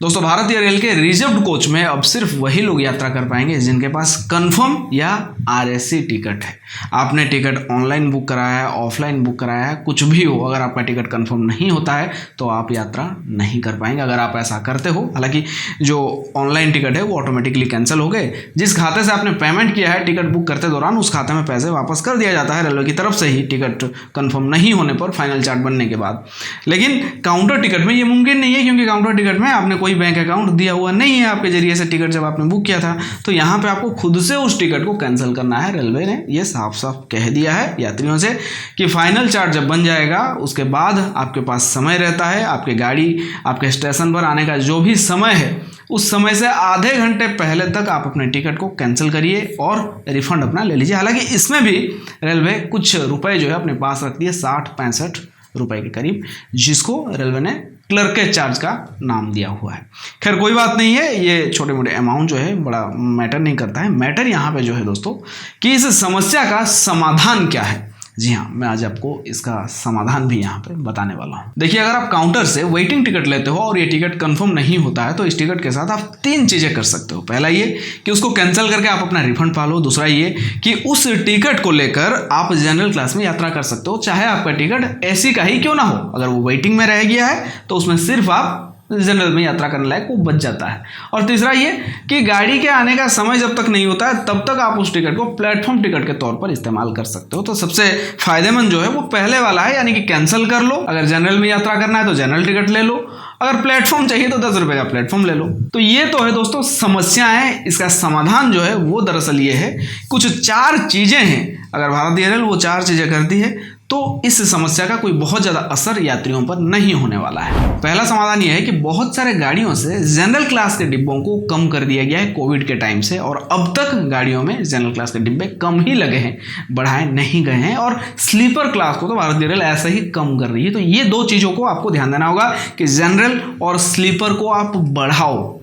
दोस्तों भारतीय रेल के रिजर्व्ड कोच में अब सिर्फ वही लोग यात्रा कर पाएंगे जिनके पास कंफर्म या आरएसी टिकट है। आपने टिकट ऑनलाइन बुक कराया है, ऑफलाइन बुक कराया है, कुछ भी हो, अगर आपका टिकट कंफर्म नहीं होता है तो आप यात्रा नहीं कर पाएंगे। अगर आप ऐसा करते हो, हालांकि जो ऑनलाइन टिकट है वो ऑटोमेटिकली कैंसिल हो गए। जिस खाते से आपने पेमेंट किया है टिकट बुक करते दौरान, उस खाते में पैसे वापस कर दिया जाता है रेलवे की तरफ से ही, टिकट कंफर्म नहीं होने पर, फाइनल चार्ट बनने के बाद। लेकिन काउंटर टिकट में ये मुमकिन नहीं है, क्योंकि काउंटर टिकट में आपने कोई बैंक अकाउंट दिया हुआ नहीं है आपके जरिए से टिकट जब आपने बुक किया था, तो यहाँ पे आपको खुद से उस टिकट को कैंसिल करना है। रेलवे ने ये साफ साफ कह दिया है यात्रियों से कि फाइनल चार्ट जब बन जाएगा उसके बाद आपके पास समय रहता है, आपके गाड़ी आपके स्टेशन पर आने का जो भी समय है उस समय से आधे घंटे पहले तक आप अपने टिकट को कैंसिल करिए और रिफंड अपना ले लीजिए। हालांकि इसमें भी रेलवे कुछ रुपए जो है अपने पास रखती है, 60-65 रुपए के करीब, जिसको रेलवे ने क्लर्क चार्ज का नाम दिया हुआ है। खैर कोई बात नहीं है, ये छोटे मोटे अमाउंट जो है बड़ा मैटर नहीं करता है। मैटर यहाँ पे जो है दोस्तों कि इस समस्या का समाधान क्या है। जी हाँ, मैं आज आपको इसका समाधान भी यहाँ पे बताने वाला हूँ। देखिए, अगर आप काउंटर से वेटिंग टिकट लेते हो और ये टिकट कंफर्म नहीं होता है तो इस टिकट के साथ आप 3 चीज़ें कर सकते हो। पहला ये कि उसको कैंसिल करके आप अपना रिफंड पालो। दूसरा ये कि उस टिकट को लेकर आप जनरल क्लास में यात्रा कर सकते हो, चाहे आपका टिकट एसी का ही क्यों ना हो। अगर वो वेटिंग में रह गया है तो उसमें सिर्फ आप जनरल में यात्रा करने लायक वो बच जाता है। और तीसरा ये कि गाड़ी के आने का समय जब तक नहीं होता है तब तक आप उस टिकट को प्लेटफॉर्म टिकट के तौर पर इस्तेमाल कर सकते हो। तो सबसे फायदेमंद जो है वो पहले वाला है, यानी कि कैंसिल कर लो। अगर जनरल में यात्रा करना है तो जनरल टिकट ले लो, अगर प्लेटफॉर्म चाहिए तो 10 रुपये का प्लेटफॉर्म ले लो। तो ये तो है दोस्तों समस्याएं। इसका समाधान जो है वो दरअसल ये है, कुछ 4 चीज़ें हैं। अगर भारतीय रेल वो 4 चीज़ें करती है तो इस समस्या का कोई बहुत ज़्यादा असर यात्रियों पर नहीं होने वाला है। पहला समाधान यह है कि बहुत सारे गाड़ियों से जनरल क्लास के डिब्बों को कम कर दिया गया है कोविड के टाइम से, और अब तक गाड़ियों में जनरल क्लास के डिब्बे कम ही लगे हैं, बढ़ाए नहीं गए हैं। और स्लीपर क्लास को तो भारतीय रेल ऐसे ही कम कर रही है। तो ये 2 चीज़ों को आपको ध्यान देना होगा कि जनरल और स्लीपर को आप बढ़ाओ।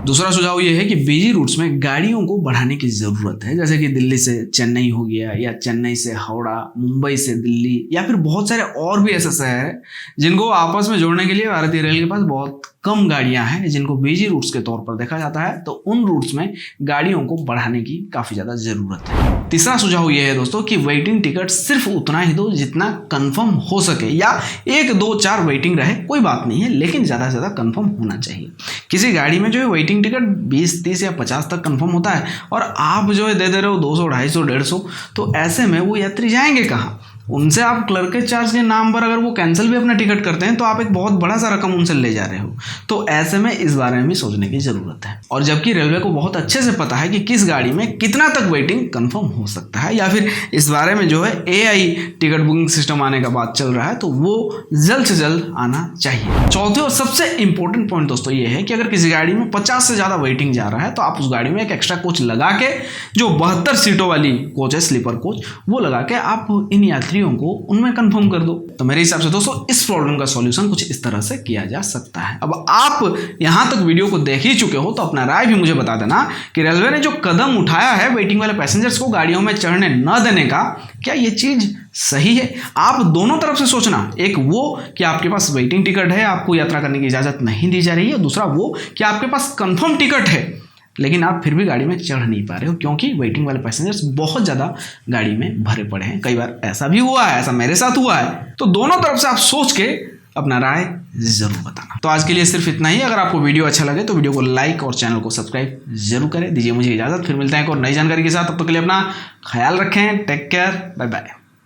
दूसरा सुझाव ये है कि बिजी रूट्स में गाड़ियों को बढ़ाने की ज़रूरत है, जैसे कि दिल्ली से चेन्नई हो गया, या चेन्नई से हावड़ा, मुंबई से दिल्ली, या फिर बहुत सारे और भी ऐसे शहर हैं जिनको आपस में जोड़ने के लिए भारतीय रेल के पास बहुत कम गाड़ियां हैं, जिनको बिजी रूट्स के तौर पर देखा जाता है। तो उन रूट्स में गाड़ियों को बढ़ाने की काफ़ी ज़्यादा ज़रूरत है। तीसरा सुझाव ये है दोस्तों कि वेटिंग टिकट सिर्फ उतना ही दो जितना कंफर्म हो सके, या 1, 2, 4 वेटिंग रहे कोई बात नहीं है, लेकिन ज़्यादा से ज़्यादा कंफर्म होना चाहिए। किसी गाड़ी में जो है वेटिंग टिकट 20, 30 या 50 तक कंफर्म होता है और आप जो है दे रहे हो 200, 250, 150, तो ऐसे में वो यात्री जाएंगे कहाँ? उनसे आप क्लर्क के चार्ज के नाम पर अगर वो कैंसिल भी अपना टिकट करते हैं तो आप एक बहुत बड़ा सा रकम उनसे ले जा रहे हो। तो ऐसे में इस बारे में भी सोचने की ज़रूरत है। और जबकि रेलवे को बहुत अच्छे से पता है कि किस गाड़ी में कितना तक वेटिंग कंफर्म हो सकता है, या फिर इस बारे में जो है AI टिकट बुकिंग सिस्टम आने का बात चल रहा है, तो वो जल्द से जल्द आना चाहिए। चौथे और सबसे इंपॉर्टेंट पॉइंट दोस्तों ये है कि अगर किसी गाड़ी में 50 से ज़्यादा वेटिंग जा रहा है तो आप उस गाड़ी में एक एक्स्ट्रा कोच लगा के, जो 72 सीटों वाली कोच है, स्लीपर कोच, वो लगा के आप इन यात्रियों को उनमें कंफर्म कर दो। तो मेरे हिसाब से दोस्तों इस प्रॉब्लम का सॉल्यूशन कुछ इस तरह से किया जा सकता है। अब आप यहां तक वीडियो को देख ही चुके हो तो अपना राय भी मुझे बता देना कि रेलवे ने जो कदम उठाया है वेटिंग वाले पैसेंजर्स को गाड़ियों में चढ़ने न देने का, क्या ये चीज सही है? आप दोनों तरफ से सोचना, एक वो कि आपके पास वेटिंग टिकट है, आपको यात्रा करने की इजाजत नहीं दी जा रही है, दूसरा वो कि आपके पास कंफर्म टिकट है लेकिन आप फिर भी गाड़ी में चढ़ नहीं पा रहे हो क्योंकि वेटिंग वाले पैसेंजर्स बहुत ज़्यादा गाड़ी में भरे पड़े हैं। कई बार ऐसा भी हुआ है, ऐसा मेरे साथ हुआ है। तो दोनों तरफ से आप सोच के अपना राय जरूर बताना। तो आज के लिए सिर्फ इतना ही। अगर आपको वीडियो अच्छा लगे तो वीडियो को लाइक और चैनल को सब्सक्राइब जरूर करें। दीजिए मुझे इजाज़त, फिर मिलते हैं एक और नई जानकारी के साथ। तब तक के लिए अपना ख्याल रखें। Take care, bye bye.